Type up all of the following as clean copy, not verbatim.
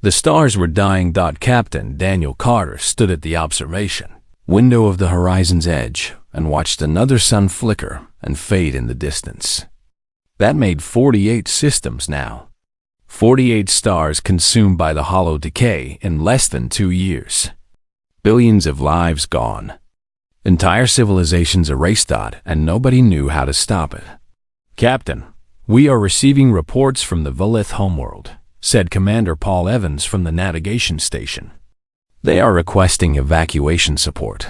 The stars were dying. Captain Daniel Carter stood at the observation window of the horizon's edge and watched another sun flicker and fade in the distance. That made 48 systems now. 48 stars consumed by the hollow decay in less than 2 years. Billions of lives gone. Entire civilizations erased, and nobody knew how to stop it. "Captain, we are receiving reports from the Valith homeworld," said Commander Paul Evans from the navigation station. "They are requesting evacuation support.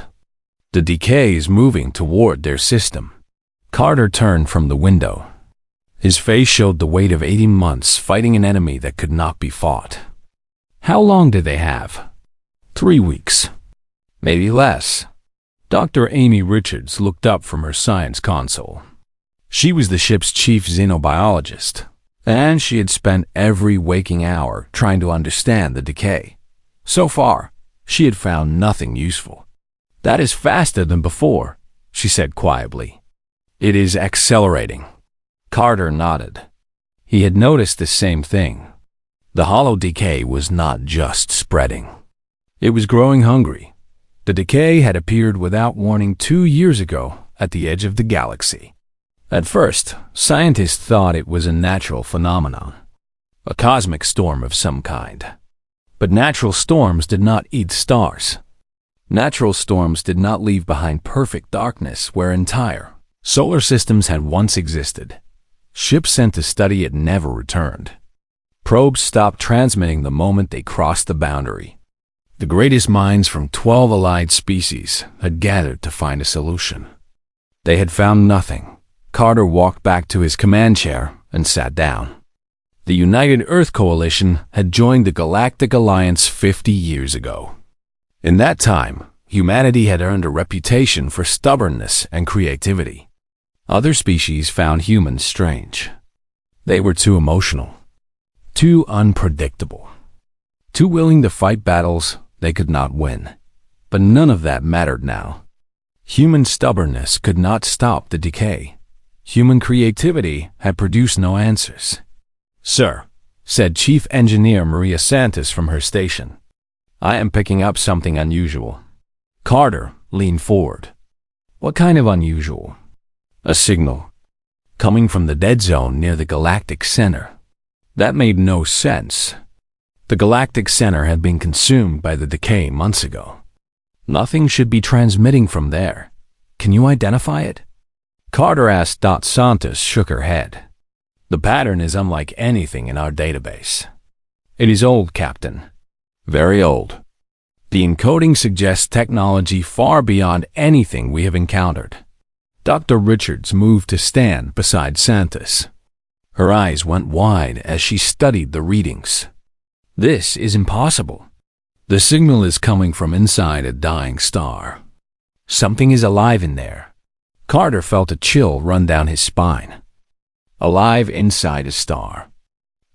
The decay is moving toward their system." Carter turned from the window. His face showed the weight of 80 months fighting an enemy that could not be fought. "How long do they have?" 3 weeks. Maybe less. Dr. Amy Richards looked up from her science console. She was the ship's chief xenobiologist, and she had spent every waking hour trying to understand the decay. So far, she had found nothing useful. "That is faster than before," she said quietly. "It is accelerating." Carter nodded. He had noticed the same thing. The hollow decay was not just spreading. It was growing hungry. The decay had appeared without warning 2 years ago at the edge of the galaxy. At first, scientists thought it was a natural phenomenon, a cosmic storm of some kind. But natural storms did not eat stars. Natural storms did not leave behind perfect darkness where entire solar systems had once existed. Ships sent to study it never returned. Probes stopped transmitting the moment they crossed the boundary. The greatest minds from 12 allied species had gathered to find a solution. They had found nothing. Carter walked back to his command chair and sat down. The United Earth Coalition had joined the Galactic Alliance 50 years ago. In that time, humanity had earned a reputation for stubbornness and creativity. Other species found humans strange. They were too emotional, too unpredictable, too willing to fight battles they could not win. But none of that mattered now. Human stubbornness could not stop the decay. Human creativity had produced no answers. "Sir," said Chief Engineer Maria Santos from her station, "I am picking up something unusual." Carter leaned forward. "What kind of unusual?" "A signal, coming from the dead zone near the galactic center." That made no sense. The galactic center had been consumed by the decay months ago. Nothing should be transmitting from there. "Can you identify it?" Carter asked. Santos shook her head. "The pattern is unlike anything in our database." "It is old, Captain. Very old. The encoding suggests technology far beyond anything we have encountered." Dr. Richards moved to stand beside Santos. Her eyes went wide as she studied the readings. "This is impossible. The signal is coming from inside a dying star. Something is alive in there." Carter felt a chill run down his spine. Alive inside a star.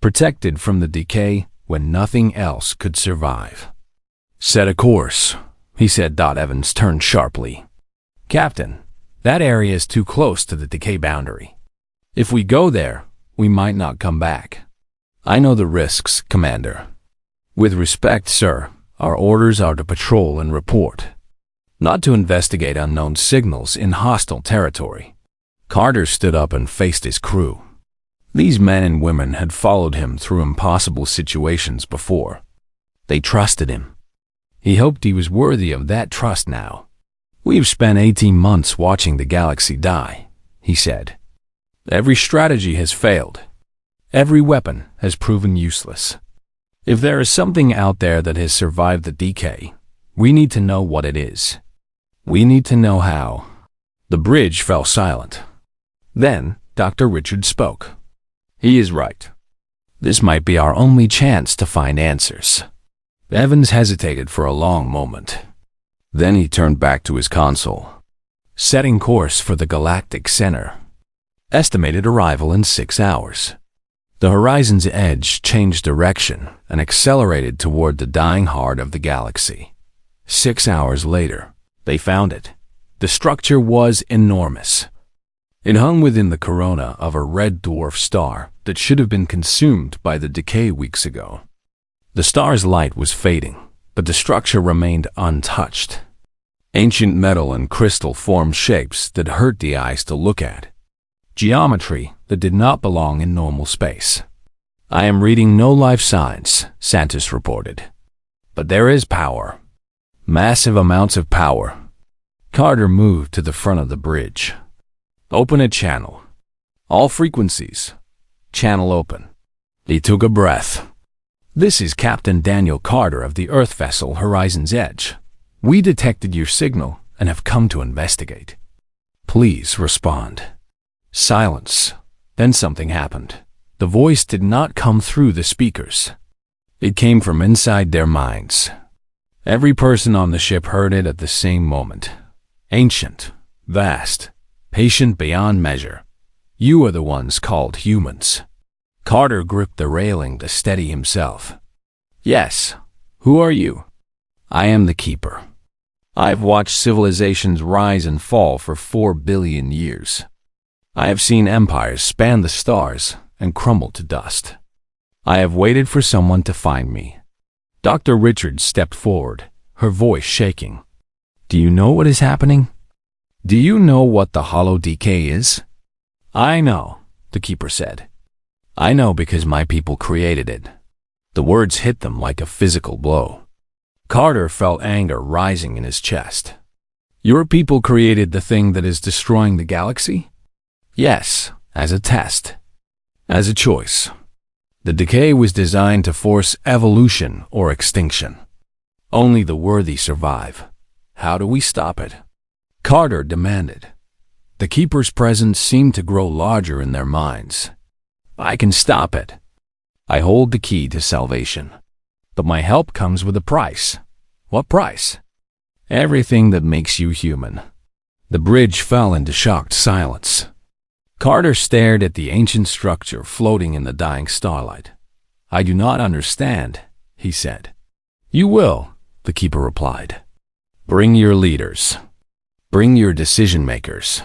Protected from the decay when nothing else could survive. "Set a course," he said. Evans turned sharply. "Captain, that area is too close to the decay boundary. If we go there, we might not come back." "I know the risks, Commander." "With respect, sir, our orders are to patrol and report, not to investigate unknown signals in hostile territory." Carter stood up and faced his crew. These men and women had followed him through impossible situations before. They trusted him. He hoped he was worthy of that trust now. "We've spent 18 months watching the galaxy die," he said. "Every strategy has failed. Every weapon has proven useless. If there is something out there that has survived the decay, we need to know what it is. We need to know how." The bridge fell silent. Then Dr. Richards spoke. "He is right. This might be our only chance to find answers." Evans hesitated for a long moment. Then he turned back to his console. "Setting course for the galactic center. Estimated arrival in 6 hours." The horizon's edge changed direction and accelerated toward the dying heart of the galaxy. 6 hours later, they found it. The structure was enormous. It hung within the corona of a red dwarf star that should have been consumed by the decay weeks ago. The star's light was fading, but the structure remained untouched. Ancient metal and crystal formed shapes that hurt the eyes to look at. Geometry that did not belong in normal space. "I am reading no life signs," Santos reported. "But there is power. Massive amounts of power." Carter moved to the front of the bridge. "Open a channel. All frequencies. Channel open." He took a breath. "This is Captain Daniel Carter of the Earth vessel Horizon's Edge. We detected your signal and have come to investigate. Please respond." Silence. Then something happened. The voice did not come through the speakers. It came from inside their minds. Every person on the ship heard it at the same moment. "Ancient, vast, patient beyond measure. You are the ones called humans." Carter gripped the railing to steady himself. "Yes. Who are you?" "I am the Keeper. I've watched civilizations rise and fall for 4 billion years. I have seen empires span the stars and crumble to dust. I have waited for someone to find me." Dr. Richards stepped forward, her voice shaking. "Do you know what is happening? Do you know what the hollow decay is?" "I know," the Keeper said. "I know because my people created it." The words hit them like a physical blow. Carter felt anger rising in his chest. "Your people created the thing that is destroying the galaxy?" "Yes, as a test. As a choice. The decay was designed to force evolution or extinction. Only the worthy survive. How do we stop it?" Carter demanded. The Keeper's presence seemed to grow larger in their minds. "I can stop it. I hold the key to salvation. But my help comes with a price." "What price?" "Everything that makes you human." The bridge fell into shocked silence. Carter stared at the ancient structure floating in the dying starlight. "I do not understand," he said. "You will," the Keeper replied. "Bring your leaders. Bring your decision-makers.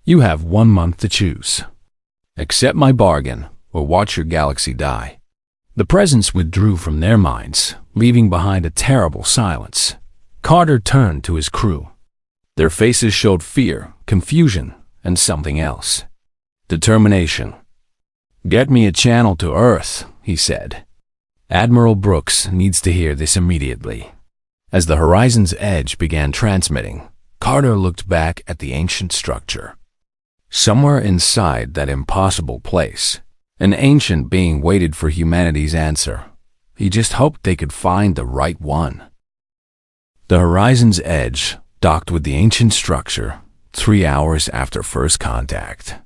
You have 1 month to choose. Accept my bargain, or watch your galaxy die." The presence withdrew from their minds, leaving behind a terrible silence. Carter turned to his crew. Their faces showed fear, confusion, and something else. Determination. "Get me a channel to Earth," he said. "Admiral Brooks needs to hear this immediately." As the Horizon's Edge began transmitting, Carter looked back at the ancient structure. Somewhere inside that impossible place, an ancient being waited for humanity's answer. He just hoped they could find the right one. The Horizon's Edge docked with the ancient structure 3 hours after first contact.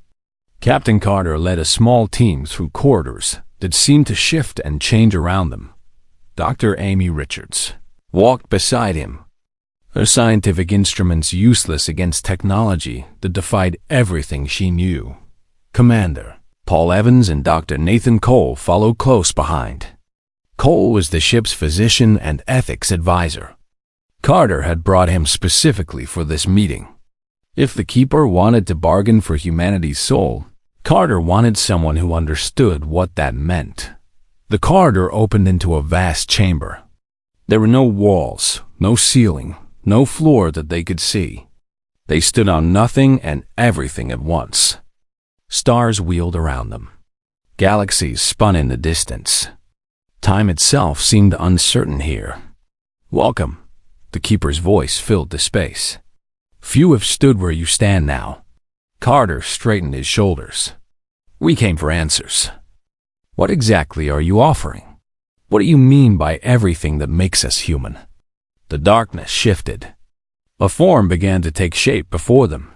Captain Carter led a small team through corridors that seemed to shift and change around them. Dr. Amy Richards walked beside him, her scientific instruments useless against technology that defied everything she knew. Commander Paul Evans and Dr. Nathan Cole followed close behind. Cole was the ship's physician and ethics advisor. Carter had brought him specifically for this meeting. If the Keeper wanted to bargain for humanity's soul, Carter wanted someone who understood what that meant. The corridor opened into a vast chamber. There were no walls, no ceiling, no floor that they could see. They stood on nothing and everything at once. Stars wheeled around them. Galaxies spun in the distance. Time itself seemed uncertain here. "Welcome," the Keeper's voice filled the space. "Few have stood where you stand now." Carter straightened his shoulders. "We came for answers." "What exactly are you offering? What do you mean by everything that makes us human?" The darkness shifted. A form began to take shape before them.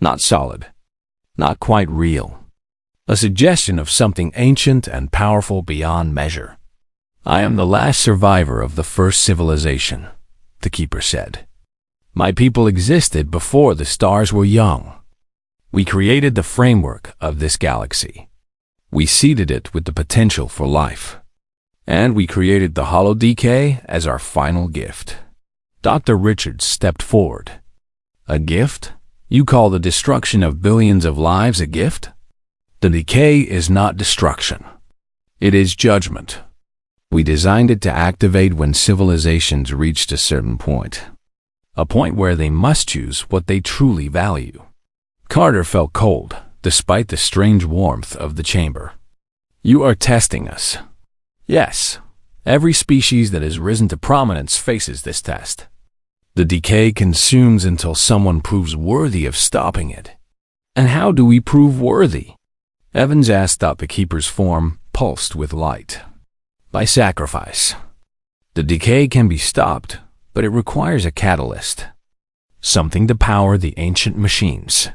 Not solid. Not quite real. A suggestion of something ancient and powerful beyond measure. "I am the last survivor of the first civilization," the Keeper said. "My people existed before the stars were young. We created the framework of this galaxy. We seeded it with the potential for life. And we created the hollow decay as our final gift." Dr. Richards stepped forward. "A gift? You call the destruction of billions of lives a gift? The decay is not destruction. It is judgment. We designed it to activate when civilizations reached a certain point. A point where they must choose what they truly value. Carter felt cold, despite the strange warmth of the chamber. You are testing us. Yes. Every species that has risen to prominence faces this test. The decay consumes until someone proves worthy of stopping it. And how do we prove worthy? Evans asked out the keeper's form, pulsed with light. By sacrifice. The decay can be stopped, but it requires a catalyst. Something to power the ancient machines.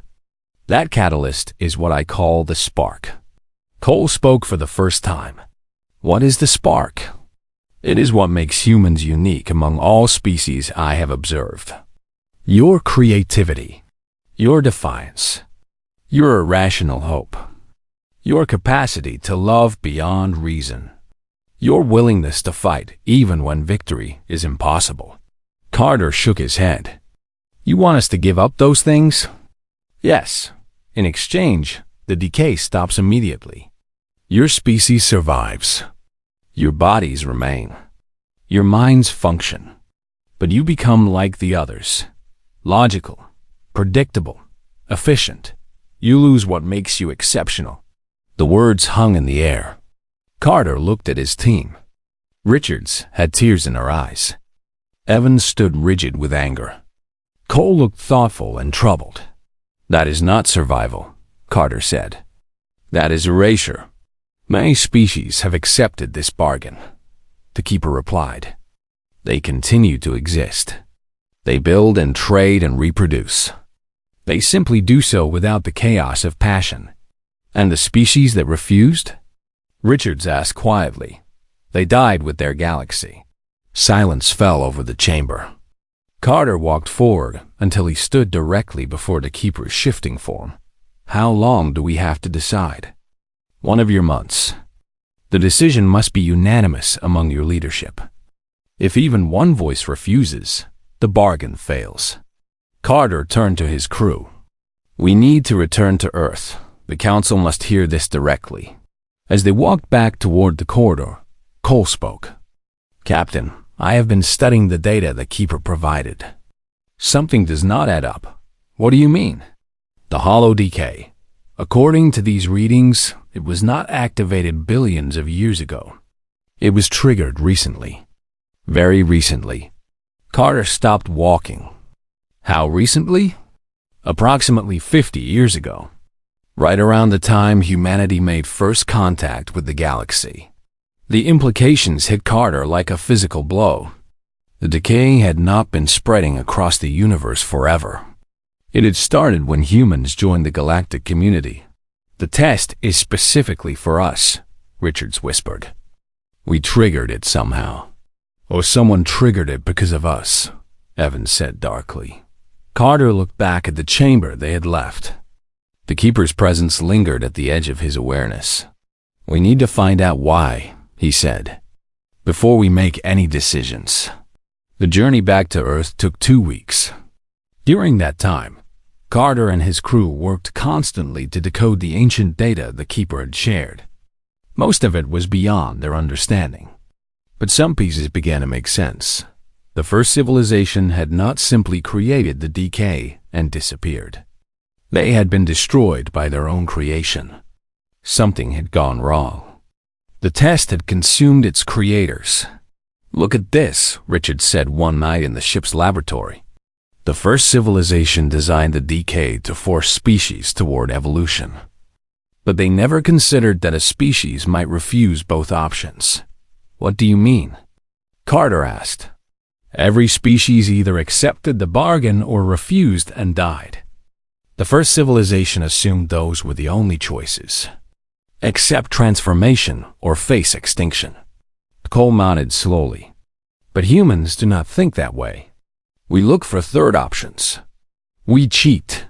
That catalyst is what I call the spark. Cole spoke for the first time. What is the spark? It is what makes humans unique among all species I have observed. Your creativity. Your defiance. Your irrational hope. Your capacity to love beyond reason. Your willingness to fight even when victory is impossible. Carter shook his head. You want us to give up those things? Yes. In exchange, the decay stops immediately. Your species survives. Your bodies remain. Your minds function. But you become like the others. Logical. Predictable. Efficient. You lose what makes you exceptional. The words hung in the air. Carter looked at his team. Richards had tears in her eyes. Evans stood rigid with anger. Cole looked thoughtful and troubled. That is not survival, Carter said. That is erasure. Many species have accepted this bargain. The keeper replied. They continue to exist. They build and trade and reproduce. They simply do so without the chaos of passion. And the species that refused? Richards asked quietly. They died with their galaxy. Silence fell over the chamber. Carter walked forward until he stood directly before the keeper's shifting form. How long do we have to decide? 1 of your months. The decision must be unanimous among your leadership. If even one voice refuses, the bargain fails. Carter turned to his crew. We need to return to Earth. The Council must hear this directly. As they walked back toward the corridor, Cole spoke. Captain, I have been studying the data the Keeper provided. Something does not add up. What do you mean? The hollow decay. According to these readings, it was not activated billions of years ago. It was triggered recently. Very recently. Carter stopped walking. How recently? Approximately 50 years ago. Right around the time humanity made first contact with the galaxy. The implications hit Carter like a physical blow. The decay had not been spreading across the universe forever. It had started when humans joined the galactic community. The test is specifically for us, Richards whispered. We triggered it somehow. Or someone triggered it because of us, Evans said darkly. Carter looked back at the chamber they had left. The Keeper's presence lingered at the edge of his awareness. We need to find out why, he said, before we make any decisions. The journey back to Earth took 2 weeks. During that time, Carter and his crew worked constantly to decode the ancient data the Keeper had shared. Most of it was beyond their understanding. But some pieces began to make sense. The first civilization had not simply created the decay and disappeared. They had been destroyed by their own creation. Something had gone wrong. The test had consumed its creators. Look at this, Richard said one night in the ship's laboratory. The first civilization designed the decay to force species toward evolution. But they never considered that a species might refuse both options. What do you mean? Carter asked. Every species either accepted the bargain or refused and died. The first civilization assumed those were the only choices. Accept transformation or face extinction. Cole nodded slowly. But humans do not think that way. We look for third options. We cheat.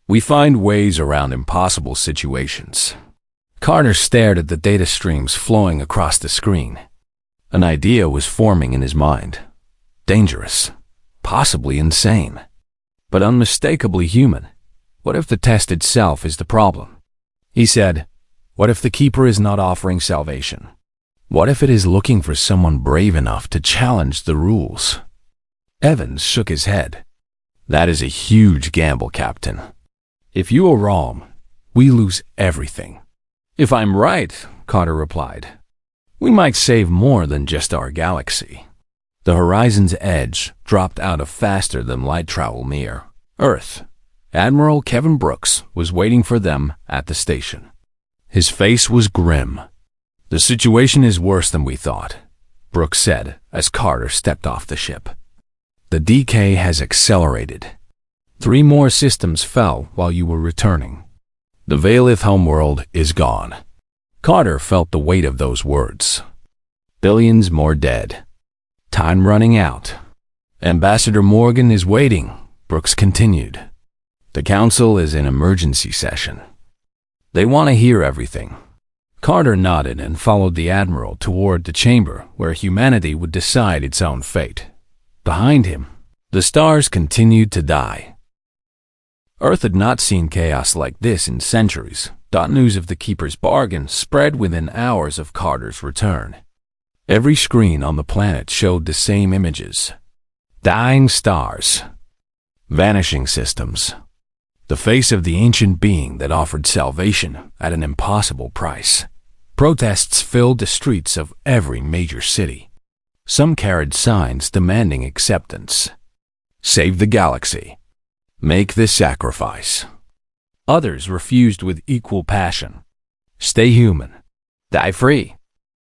We find ways around impossible situations. Carter stared at the data streams flowing across the screen. An idea was forming in his mind. Dangerous. Possibly insane. But unmistakably human. What if the test itself is the problem? He said, what if the Keeper is not offering salvation? What if it is looking for someone brave enough to challenge the rules? Evans shook his head. That is a huge gamble, Captain. If you are wrong, we lose everything. If I'm right, Carter replied, we might save more than just our galaxy. The horizon's edge dropped out of faster-than-light travel near Earth. Admiral Kevin Brooks was waiting for them at the station. His face was grim. The situation is worse than we thought, Brooks said as Carter stepped off the ship. The decay has accelerated. 3 more systems fell while you were returning. The Valith homeworld is gone. Carter felt the weight of those words. Billions more dead. Time running out. Ambassador Morgan is waiting, Brooks continued. The council is in emergency session. They want to hear everything. Carter nodded and followed the Admiral toward the chamber where humanity would decide its own fate. Behind him, the stars continued to die. Earth had not seen chaos like this in centuries. News of the Keeper's bargain spread within hours of Carter's return. Every screen on the planet showed the same images. Dying stars. Vanishing systems. The face of the ancient being that offered salvation at an impossible price. Protests filled the streets of every major city. Some carried signs demanding acceptance. Save the galaxy. Make this sacrifice. Others refused with equal passion. Stay human. Die free.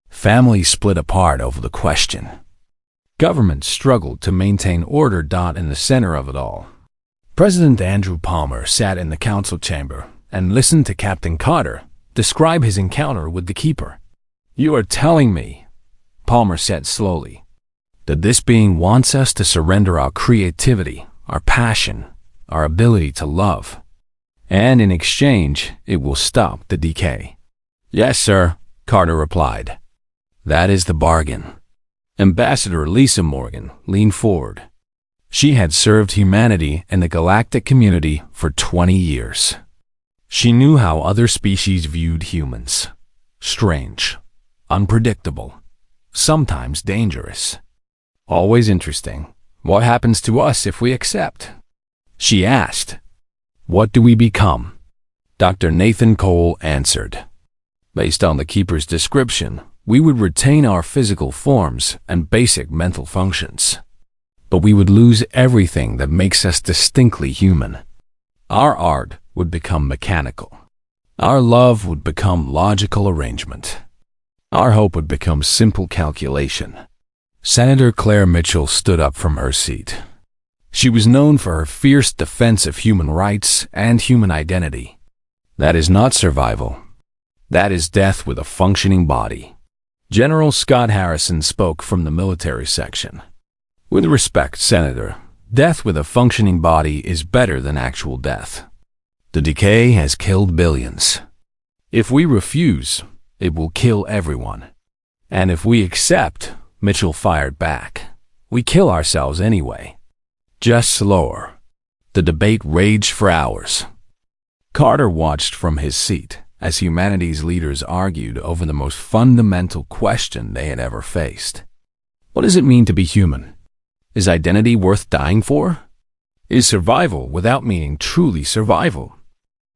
Families split apart over the question. Government struggled to maintain order. In the center of it all, President Andrew Palmer sat in the council chamber and listened to Captain Carter describe his encounter with the Keeper. You are telling me, Palmer said slowly, that this being wants us to surrender our creativity, our passion, our ability to love, and in exchange, it will stop the decay. Yes, sir, Carter replied. That is the bargain. Ambassador Lisa Morgan leaned forward. She had served humanity and the galactic community for 20 years. She knew how other species viewed humans. Strange, unpredictable, sometimes dangerous. Always interesting. What happens to us if we accept? She asked. What do we become? Dr. Nathan Cole answered. Based on the Keeper's description, we would retain our physical forms and basic mental functions. But we would lose everything that makes us distinctly human. Our art would become mechanical. Our love would become logical arrangement. Our hope would become simple calculation. Senator Claire Mitchell stood up from her seat. She was known for her fierce defense of human rights and human identity. That is not survival. That is death with a functioning body. General Scott Harrison spoke from the military section. With respect, Senator, death with a functioning body is better than actual death. The decay has killed billions. If we refuse, it will kill everyone. And if we accept, Mitchell fired back, we kill ourselves anyway. Just slower. The debate raged for hours. Carter watched from his seat as humanity's leaders argued over the most fundamental question they had ever faced. What does it mean to be human? Is identity worth dying for? Is survival without meaning truly survival?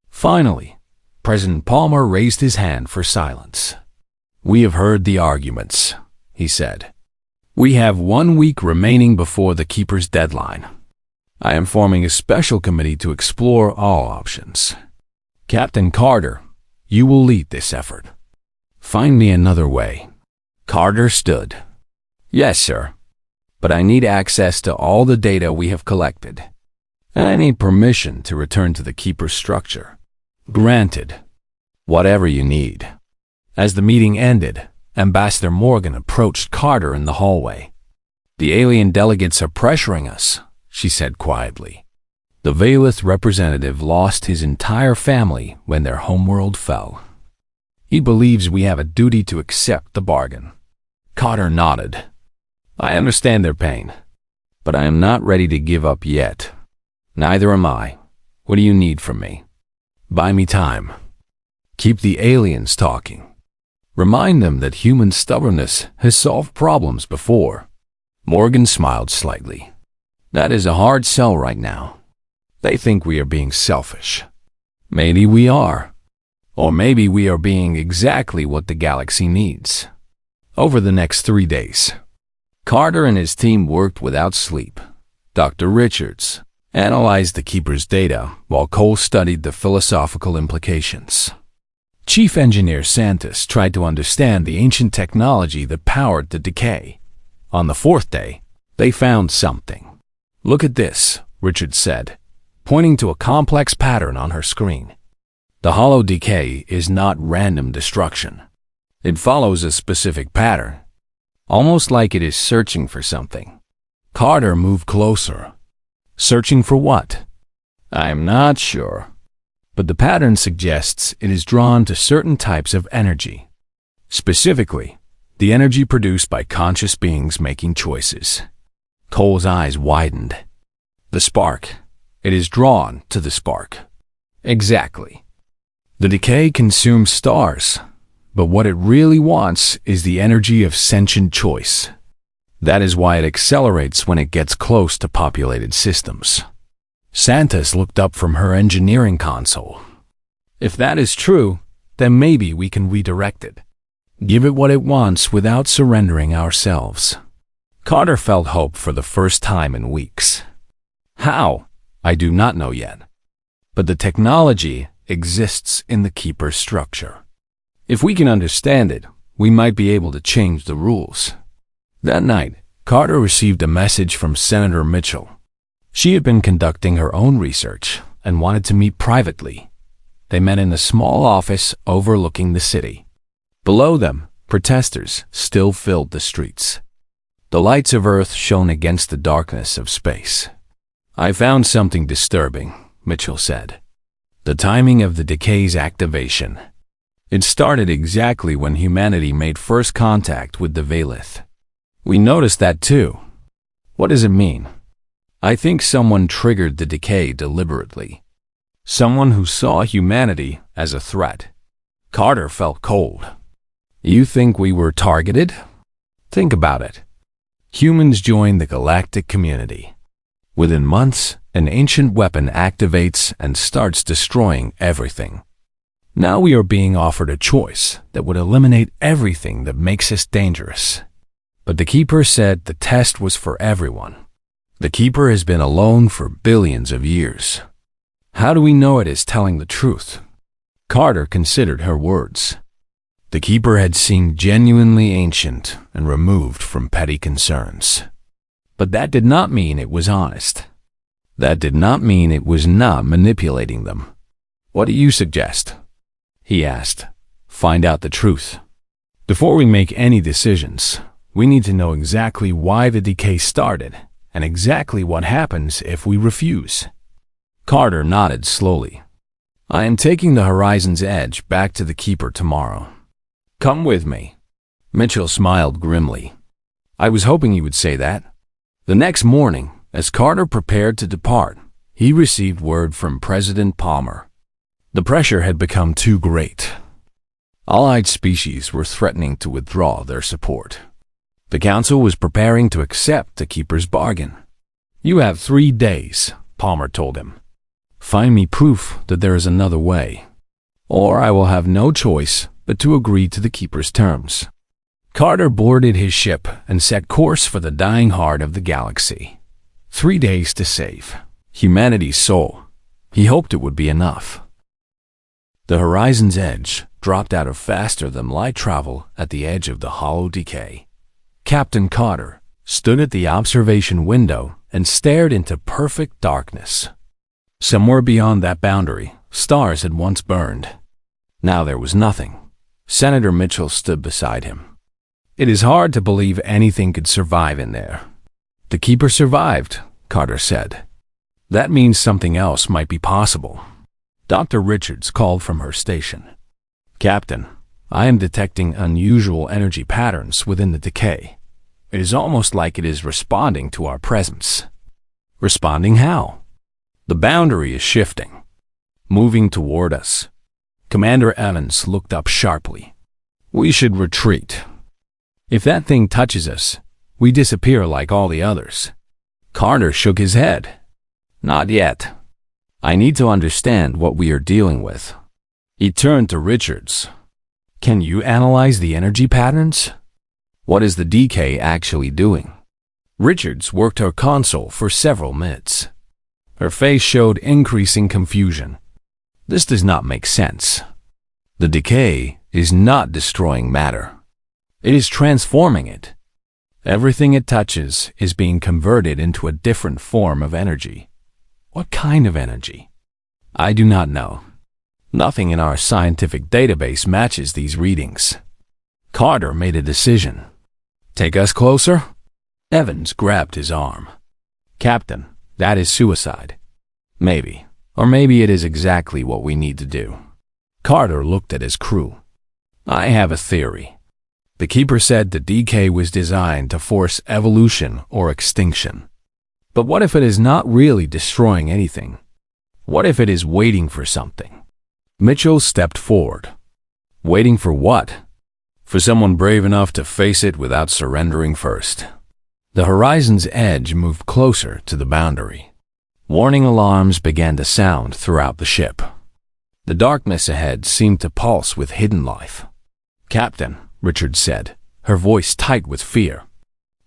Finally, President Palmer raised his hand for silence. We have heard the arguments, he said. We have 1 week remaining before the Keeper's deadline. I am forming a special committee to explore all options. Captain Carter, you will lead this effort. Find me another way. Carter stood. Yes, sir. But I need access to all the data we have collected. And I need permission to return to the Keeper's structure. Granted. Whatever you need. As the meeting ended, Ambassador Morgan approached Carter in the hallway. The alien delegates are pressuring us, she said quietly. The Valith representative lost his entire family when their homeworld fell. He believes we have a duty to accept the bargain. Carter nodded. I understand their pain, but I am not ready to give up yet. Neither am I. What do you need from me? Buy me time. Keep the aliens talking. Remind them that human stubbornness has solved problems before. Morgan smiled slightly. That is a hard sell right now. They think we are being selfish. Maybe we are. Or maybe we are being exactly what the galaxy needs. Over the next 3 days, Carter and his team worked without sleep. Dr. Richards analyzed the Keeper's data while Cole studied the philosophical implications. Chief Engineer Santos tried to understand the ancient technology that powered the decay. On the 4th day, they found something. Look at this, Richards said, pointing to a complex pattern on her screen. The hollow decay is not random destruction. It follows a specific pattern, almost like it is searching for something. Carter moved closer. Searching for what? I'm not sure. But the pattern suggests it is drawn to certain types of energy. Specifically, the energy produced by conscious beings making choices. Cole's eyes widened. The spark. It is drawn to the spark. Exactly. The decay consumes stars, but what it really wants is the energy of sentient choice. That is why it accelerates when it gets close to populated systems. Santos looked up from her engineering console. If that is true, then maybe we can redirect it. Give it what it wants without surrendering ourselves. Carter felt hope for the first time in weeks. How? I do not know yet. But the technology exists in the Keeper's structure. If we can understand it, we might be able to change the rules. That night, Carter received a message from Senator Mitchell. She had been conducting her own research and wanted to meet privately. They met in a small office overlooking the city. Below them, protesters still filled the streets. The lights of Earth shone against the darkness of space. I found something disturbing, Mitchell said. The timing of the decay's activation. It started exactly when humanity made first contact with the Valith. We noticed that too. What does it mean? I think someone triggered the decay deliberately. Someone who saw humanity as a threat. Carter felt cold. You think we were targeted? Think about it. Humans joined the galactic community. Within months, an ancient weapon activates and starts destroying everything. Now we are being offered a choice that would eliminate everything that makes us dangerous. But the Keeper said the test was for everyone. The Keeper has been alone for billions of years. How do we know it is telling the truth? Carter considered her words. The Keeper had seemed genuinely ancient and removed from petty concerns. But that did not mean it was honest. That did not mean it was not manipulating them. What do you suggest? He asked. Find out the truth. Before we make any decisions, we need to know exactly why the decay started and exactly what happens if we refuse. Carter nodded slowly. I am taking the Horizon's Edge back to the Keeper tomorrow. Come with me. Mitchell smiled grimly. I was hoping you would say that. The next morning, as Carter prepared to depart, he received word from President Palmer. The pressure had become too great. Allied species were threatening to withdraw their support. The Council was preparing to accept the Keeper's bargain. You have 3 days, Palmer told him. Find me proof that there is another way, or I will have no choice but to agree to the Keeper's terms. Carter boarded his ship and set course for the dying heart of the galaxy. 3 days to save humanity's soul. He hoped it would be enough. The Horizon's Edge dropped out of faster-than-light travel at the edge of the hollow decay. Captain Carter stood at the observation window and stared into perfect darkness. Somewhere beyond that boundary, stars had once burned. Now there was nothing. Senator Mitchell stood beside him. It is hard to believe anything could survive in there. The Keeper survived, Carter said. That means something else might be possible. Dr. Richards called from her station. Captain, I am detecting unusual energy patterns within the decay. It is almost like it is responding to our presence. Responding how? The boundary is shifting, moving toward us. Commander Evans looked up sharply. We should retreat. If that thing touches us, we disappear like all the others. Carter shook his head. Not yet. I need to understand what we are dealing with. He turned to Richards. Can you analyze the energy patterns? What is the DK actually doing? Richards worked her console for several minutes. Her face showed increasing confusion. This does not make sense. The decay is not destroying matter. It is transforming it. Everything it touches is being converted into a different form of energy. What kind of energy? I do not know. Nothing in our scientific database matches these readings. Carter made a decision. Take us closer? Evans grabbed his arm. Captain, that is suicide. Maybe. Or maybe it is exactly what we need to do. Carter looked at his crew. I have a theory. The Keeper said the DK was designed to force evolution or extinction. But what if it is not really destroying anything? What if it is waiting for something? Mitchell stepped forward. Waiting for what? For someone brave enough to face it without surrendering first. The horizon's edge moved closer to the boundary. Warning alarms began to sound throughout the ship. The darkness ahead seemed to pulse with hidden life. Captain, Richard said, her voice tight with fear.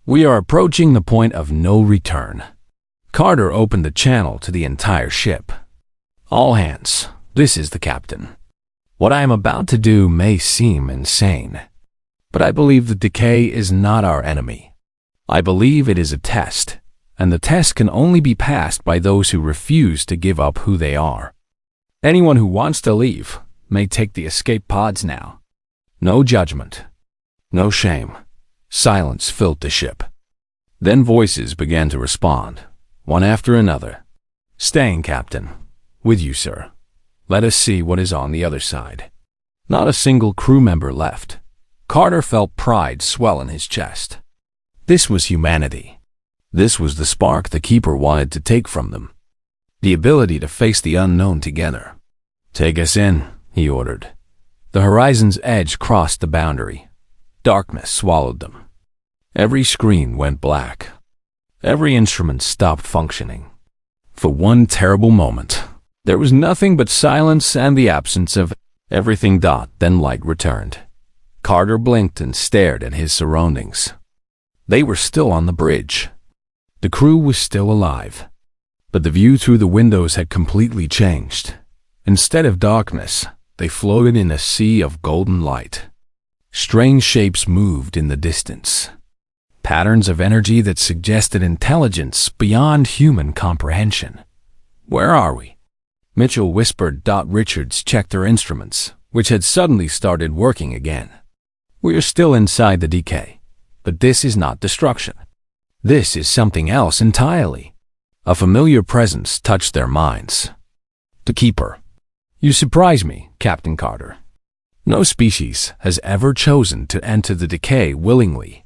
We are approaching the point of no return. Carter opened the channel to the entire ship. All hands, this is the captain. What I am about to do may seem insane, but I believe the decay is not our enemy. I believe it is a test, and the test can only be passed by those who refuse to give up who they are. Anyone who wants to leave may take the escape pods now. No judgment. No shame. Silence filled the ship. Then voices began to respond, one after another. Staying, Captain. With you, sir. Let us see what is on the other side. Not a single crew member left. Carter felt pride swell in his chest. This was humanity. This was the spark the Keeper wanted to take from them. The ability to face the unknown together. Take us in, he ordered. The horizon's edge crossed the boundary. Darkness swallowed them. Every screen went black. Every instrument stopped functioning. For one terrible moment, there was nothing but silence and the absence of everything. Then light returned. Carter blinked and stared at his surroundings. They were still on the bridge. The crew was still alive. But the view through the windows had completely changed. Instead of darkness, they floated in a sea of golden light. Strange shapes moved in the distance. Patterns of energy that suggested intelligence beyond human comprehension. Where are we? Mitchell whispered. Richards checked her instruments, which had suddenly started working again. We are still inside the decay, but this is not destruction. This is something else entirely. A familiar presence touched their minds. The Keeper. You surprise me, Captain Carter. No species has ever chosen to enter the decay willingly.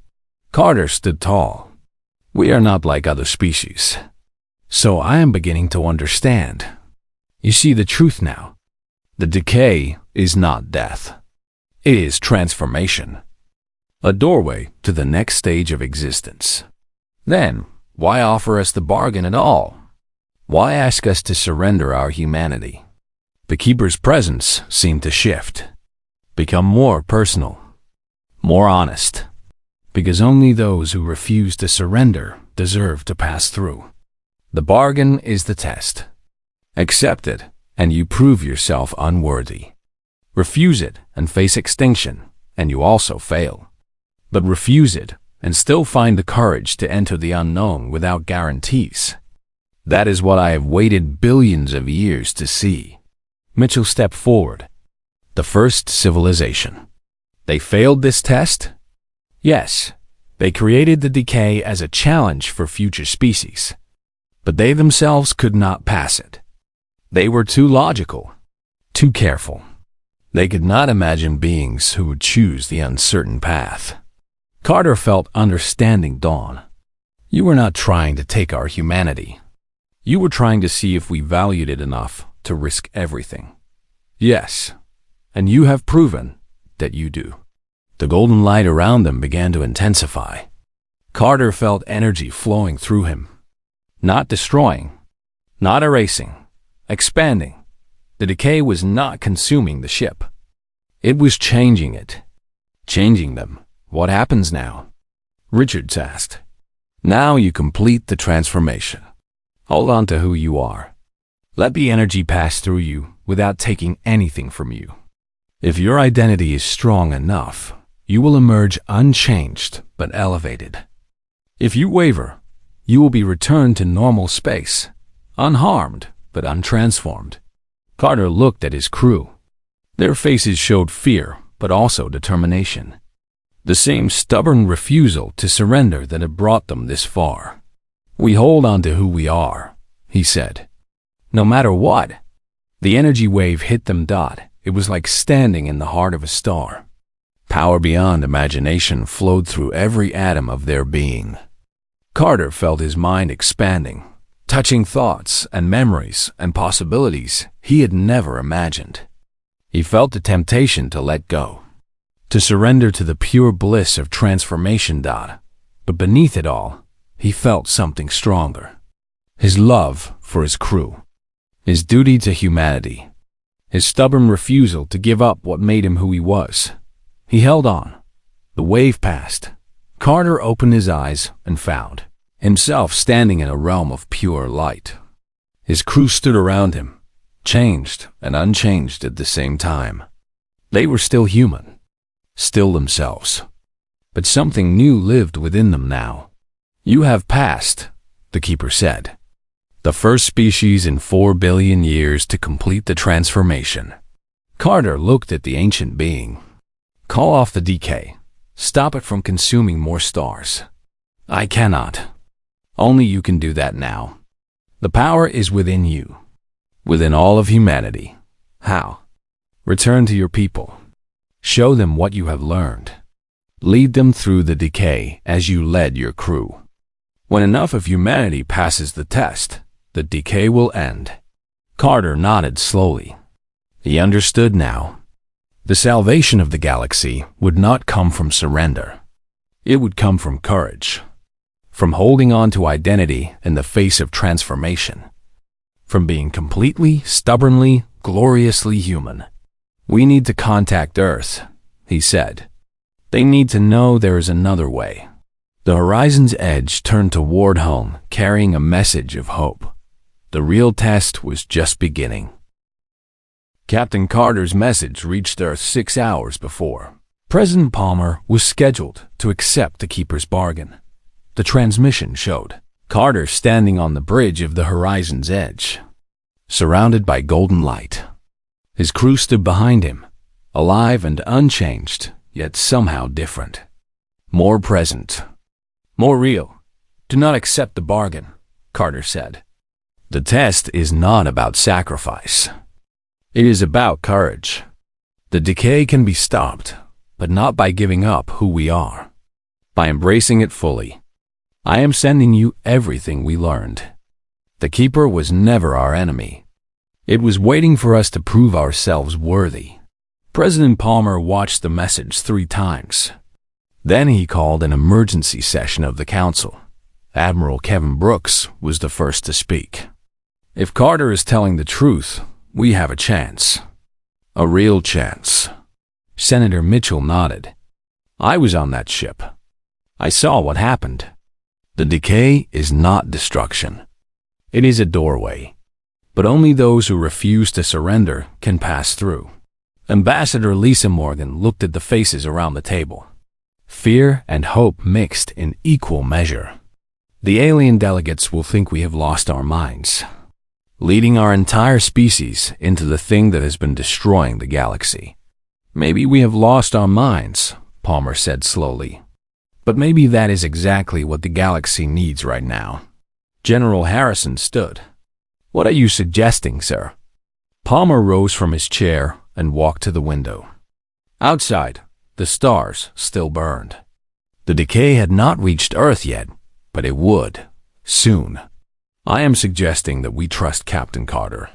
Carter stood tall. We are not like other species. So I am beginning to understand. You see the truth now. The decay is not death. It is transformation. A doorway to the next stage of existence. Then, why offer us the bargain at all? Why ask us to surrender our humanity? The Keeper's presence seemed to shift, become more personal, more honest, because only those who refuse to surrender deserve to pass through. The bargain is the test. Accept it, and you prove yourself unworthy. Refuse it and face extinction, and you also fail. But refuse it and still find the courage to enter the unknown without guarantees. That is what I have waited billions of years to see. Mitchell stepped forward. The first civilization. They failed this test? Yes, they created the decay as a challenge for future species. But they themselves could not pass it. They were too logical, too careful. They could not imagine beings who would choose the uncertain path. Carter felt understanding dawn. You were not trying to take our humanity. You were trying to see if we valued it enough to risk everything. Yes, and you have proven that you do. The golden light around them began to intensify. Carter felt energy flowing through him. Not destroying, not erasing, expanding. The decay was not consuming the ship. It was changing it. Changing them. What happens now? Richards asked. Now you complete the transformation. Hold on to who you are. Let the energy pass through you without taking anything from you. If your identity is strong enough, you will emerge unchanged but elevated. If you waver, you will be returned to normal space, unharmed but untransformed. Carter looked at his crew. Their faces showed fear but also determination. The same stubborn refusal to surrender that had brought them this far. We hold on to who we are, he said. No matter what. The energy wave hit them. It was like standing in the heart of a star. Power beyond imagination flowed through every atom of their being. Carter felt his mind expanding, touching thoughts and memories and possibilities he had never imagined. He felt the temptation to let go, to surrender to the pure bliss of transformation. But beneath it all, he felt something stronger. His love for his crew, his duty to humanity, his stubborn refusal to give up what made him who he was. He held on. The wave passed. Carter opened his eyes and found himself standing in a realm of pure light. His crew stood around him, changed and unchanged at the same time. They were still human, still themselves. But something new lived within them now. You have passed, the keeper said. The first species in 4 billion years to complete the transformation. Carter looked at the ancient being. Call off the decay. Stop it from consuming more stars. I cannot. Only you can do that now. The power is within you, within all of humanity. How? Return to your people. Show them what you have learned. Lead them through the decay as you led your crew. When enough of humanity passes the test, the decay will end. Carter nodded slowly. He understood now. The salvation of the galaxy would not come from surrender. It would come from courage, from holding on to identity in the face of transformation, from being completely, stubbornly, gloriously human. We need to contact Earth, he said. They need to know there is another way. The horizon's edge turned toward home, carrying a message of hope. The real test was just beginning. Captain Carter's message reached Earth 6 hours before. President Palmer was scheduled to accept the Keeper's bargain. The transmission showed Carter standing on the bridge of the horizon's edge, surrounded by golden light. His crew stood behind him, alive and unchanged, yet somehow different. More present. More real. Do not accept the bargain, Carter said. The test is not about sacrifice. It is about courage. The decay can be stopped, but not by giving up who we are. By embracing it fully. I am sending you everything we learned. The Keeper was never our enemy. It was waiting for us to prove ourselves worthy. President Palmer watched the message 3 times. Then he called an emergency session of the council. Admiral Kevin Brooks was the first to speak. If Carter is telling the truth, we have a chance. A real chance. Senator Mitchell nodded. I was on that ship. I saw what happened. The decay is not destruction. It is a doorway. But only those who refuse to surrender can pass through. Ambassador Lisa Morgan looked at the faces around the table. Fear and hope mixed in equal measure. The alien delegates will think we have lost our minds, leading our entire species into the thing that has been destroying the galaxy. Maybe we have lost our minds, Palmer said slowly. But maybe that is exactly what the galaxy needs right now. General Harrison stood. What are you suggesting, sir? Palmer rose from his chair and walked to the window. Outside, the stars still burned. The decay had not reached Earth yet, but it would, soon. I am suggesting that we trust Captain Carter.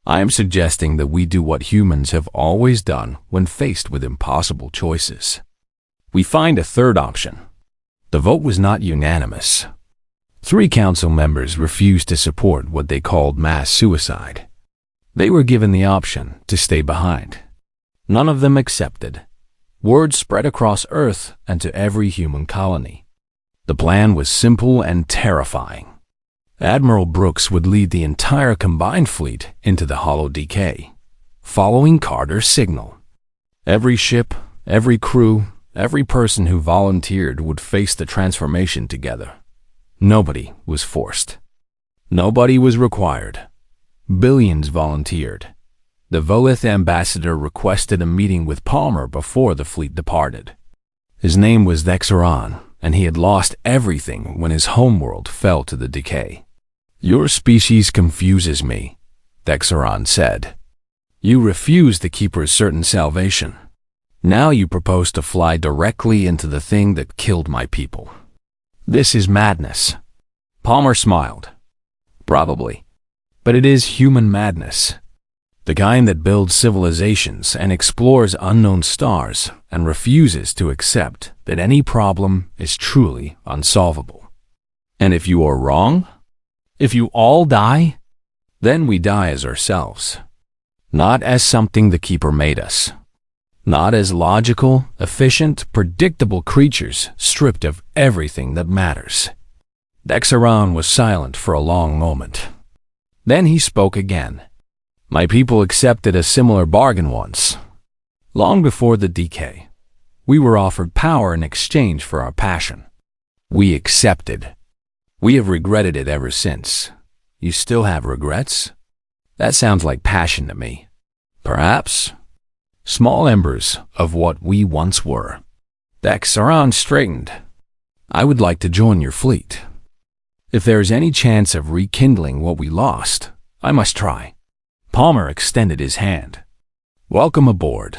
I am suggesting that we do what humans have always done when faced with impossible choices. We find a third option. The vote was not unanimous. 3 council members refused to support what they called mass suicide. They were given the option to stay behind. None of them accepted. Word spread across Earth and to every human colony. The plan was simple and terrifying. Admiral Brooks would lead the entire combined fleet into the hollow decay, following Carter's signal. Every ship, every crew, every person who volunteered would face the transformation together. Nobody was forced. Nobody was required. Billions volunteered. The Volith ambassador requested a meeting with Palmer before the fleet departed. His name was Dexeron, and he had lost everything when his homeworld fell to the decay. "Your species confuses me," Dexeron said. "You refuse the Keeper's certain salvation. Now you propose to fly directly into the thing that killed my people. This is madness." Palmer smiled. "Probably. But it is human madness. The kind that builds civilizations and explores unknown stars and refuses to accept that any problem is truly unsolvable. And if you are wrong, if you all die, then we die as ourselves. Not as something the Keeper made us. Not as logical, efficient, predictable creatures stripped of everything that matters." Dexeron was silent for a long moment. Then he spoke again. "My people accepted a similar bargain once. Long before the decay, we were offered power in exchange for our passion. We accepted. We have regretted it ever since. You still have regrets? That sounds like passion to me. Perhaps. Small embers of what we once were." Dexeron straightened. "I would like to join your fleet. If there is any chance of rekindling what we lost, I must try." Palmer extended his hand. "Welcome aboard."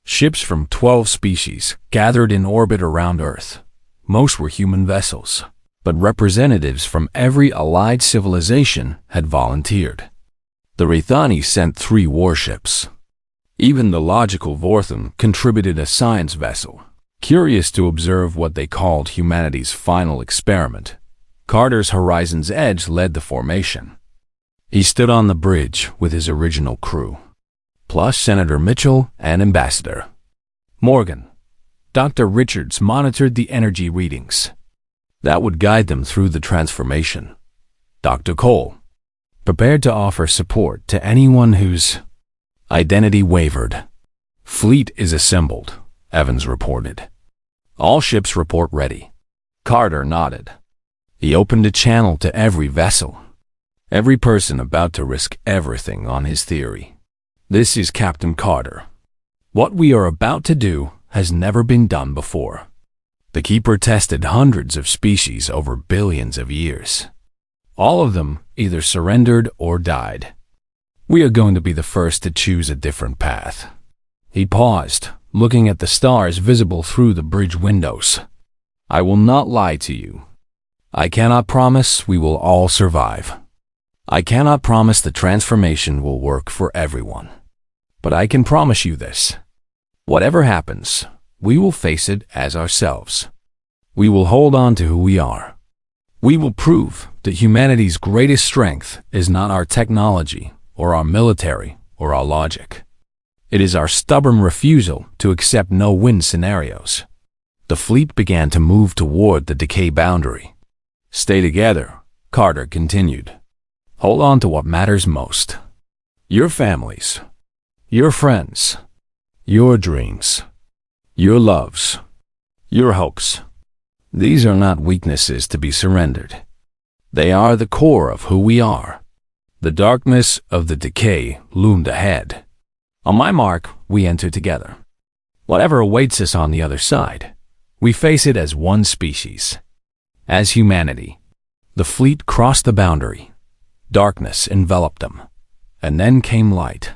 Ships from 12 species gathered in orbit around Earth. Most were human vessels, but representatives from every allied civilization had volunteered. The Rithani sent 3 warships. Even the logical Vortham contributed a science vessel, curious to observe what they called humanity's final experiment. Carter's Horizon's Edge led the formation. He stood on the bridge with his original crew, plus Senator Mitchell and Ambassador Morgan. Dr. Richards monitored the energy readings. That would guide them through the transformation. Dr. Cole, prepared to offer support to anyone whose identity wavered. "Fleet is assembled," Evans reported. "All ships report ready." Carter nodded. He opened a channel to every vessel. Every person about to risk everything on his theory. "This is Captain Carter. What we are about to do has never been done before. The Keeper tested hundreds of species over billions of years. All of them either surrendered or died. We are going to be the first to choose a different path." He paused, looking at the stars visible through the bridge windows. "I will not lie to you. I cannot promise we will all survive. I cannot promise the transformation will work for everyone. But I can promise you this. Whatever happens, we will face it as ourselves. We will hold on to who we are. We will prove that humanity's greatest strength is not our technology, or our military, or our logic. It is our stubborn refusal to accept no-win scenarios." The fleet began to move toward the decay boundary. "Stay together," Carter continued. "Hold on to what matters most. Your families, your friends, your dreams, your loves, your hopes. These are not weaknesses to be surrendered. They are the core of who we are." The darkness of the decay loomed ahead. On my mark, we enter together. Whatever awaits us on the other side, we face it as one species. As humanity. The fleet crossed the boundary. Darkness enveloped them. And then came light.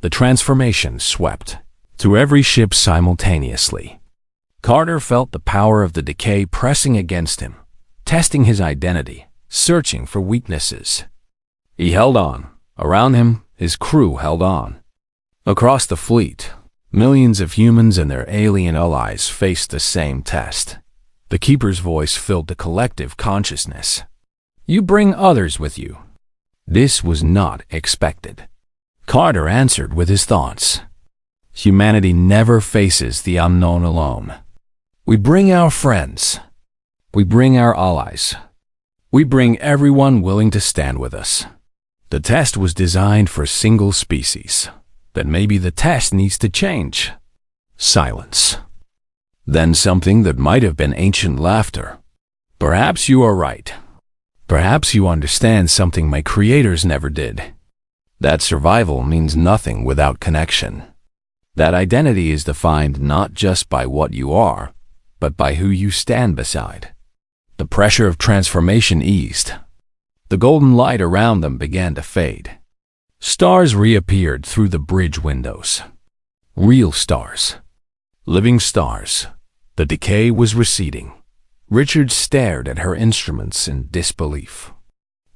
The transformation swept through every ship simultaneously. Carter felt the power of the decay pressing against him, testing his identity, searching for weaknesses. He held on. Around him, his crew held on. Across the fleet, Millions of humans and their alien allies faced the same test. The Keeper's voice filled the collective consciousness. You bring others with you. This was not expected. Carter answered with his thoughts. Humanity never faces the unknown alone. We bring our friends. We bring our allies. We bring everyone willing to stand with us. The test was designed for single species. Then maybe the test needs to change. Silence. Then something that might have been ancient laughter. Perhaps you are right. Perhaps you understand something my creators never did. That survival means nothing without connection. That identity is defined not just by what you are, but by who you stand beside. The pressure of transformation eased. The golden light around them began to fade. Stars reappeared through the bridge windows. Real stars. Living stars. The decay was receding. Richard stared at her instruments in disbelief.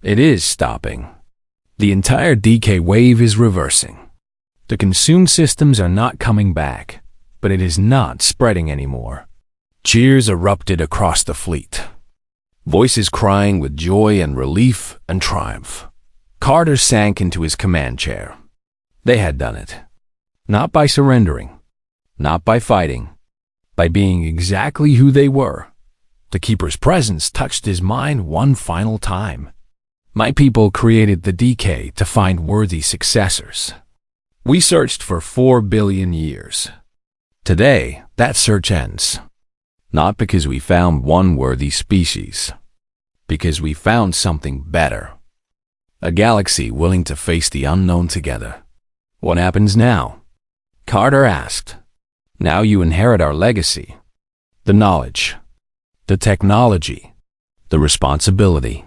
It is stopping. The entire decay wave is reversing. The consumed systems are not coming back, but it is not spreading anymore. Cheers erupted across the fleet. Voices crying with joy and relief and triumph. Carter sank into his command chair. They had done it. Not by surrendering. Not by fighting. By being exactly who they were. The Keeper's presence touched his mind one final time. My people created the decay to find worthy successors. We searched for 4 billion years. Today, that search ends. Not because we found one worthy species. Because we found something better. A galaxy willing to face the unknown together. What happens now? Carter asked. Now you inherit our legacy. The knowledge. The technology. The responsibility.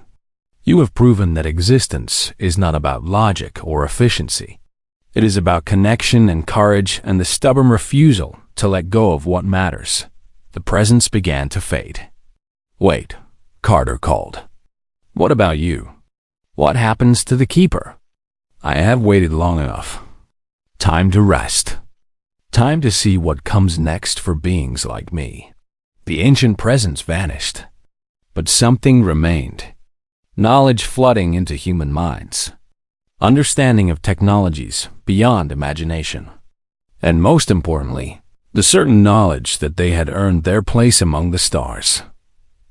You have proven that existence is not about logic or efficiency. It is about connection and courage and the stubborn refusal to let go of what matters. The presence began to fade. Wait, Carter called. What about you? What happens to the Keeper? I have waited long enough. Time to rest. Time to see what comes next for beings like me. The ancient presence vanished, but something remained. Knowledge flooding into human minds. Understanding of technologies beyond imagination. And most importantly, the certain knowledge that they had earned their place among the stars.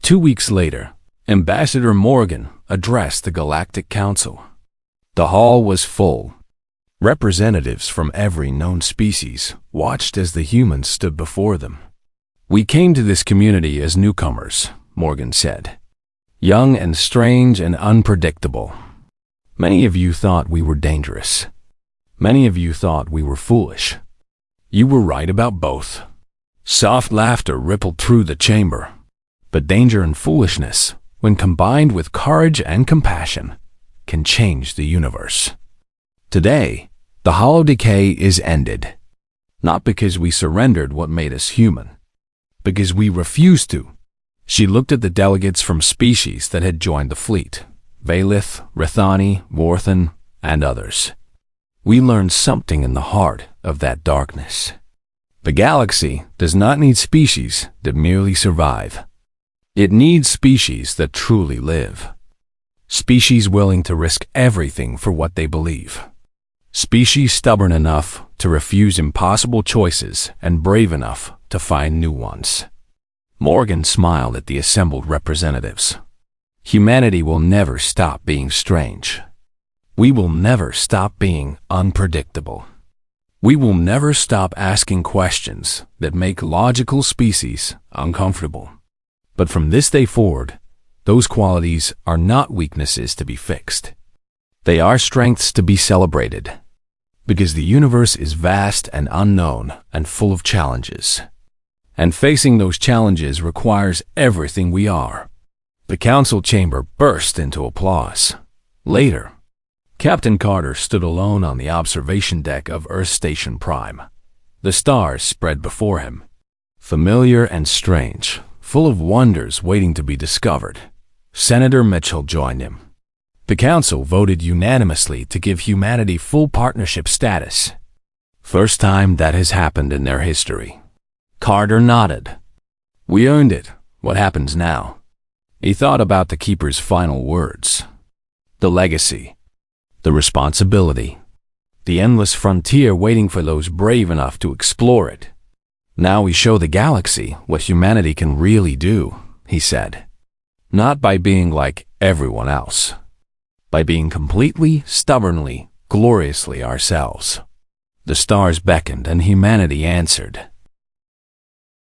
2 weeks later, Ambassador Morgan addressed the Galactic Council. The hall was full. Representatives from every known species watched as the humans stood before them. We came to this community as newcomers, Morgan said. Young and strange and unpredictable. Many of you thought we were dangerous. Many of you thought we were foolish. You were right about both. Soft laughter rippled through the chamber. But danger and foolishness, when combined with courage and compassion, can change the universe. Today, the hollow decay is ended. Not because we surrendered what made us human. Because we refused to. She looked at the delegates from species that had joined the fleet. Valith, Rithani, Warthan, and others. We learned something in the heart of that darkness. The galaxy does not need species that merely survive. It needs species that truly live. Species willing to risk everything for what they believe. Species stubborn enough to refuse impossible choices and brave enough to find new ones. Morgan smiled at the assembled representatives. Humanity will never stop being strange. We will never stop being unpredictable. We will never stop asking questions that make logical species uncomfortable. But from this day forward, those qualities are not weaknesses to be fixed. They are strengths to be celebrated. Because the universe is vast and unknown and full of challenges. And facing those challenges requires everything we are. The council chamber burst into applause. Later, Captain Carter stood alone on the observation deck of Earth Station Prime. The stars spread before him, familiar and strange, full of wonders waiting to be discovered. Senator Mitchell joined him. The council voted unanimously to give humanity full partnership status. First time that has happened in their history. Carter nodded. We earned it. What happens now? He thought about the Keeper's final words. The legacy. The responsibility. The endless frontier waiting for those brave enough to explore it. Now we show the galaxy what humanity can really do, he said. Not by being like everyone else. By being completely, stubbornly, gloriously ourselves. The stars beckoned and humanity answered.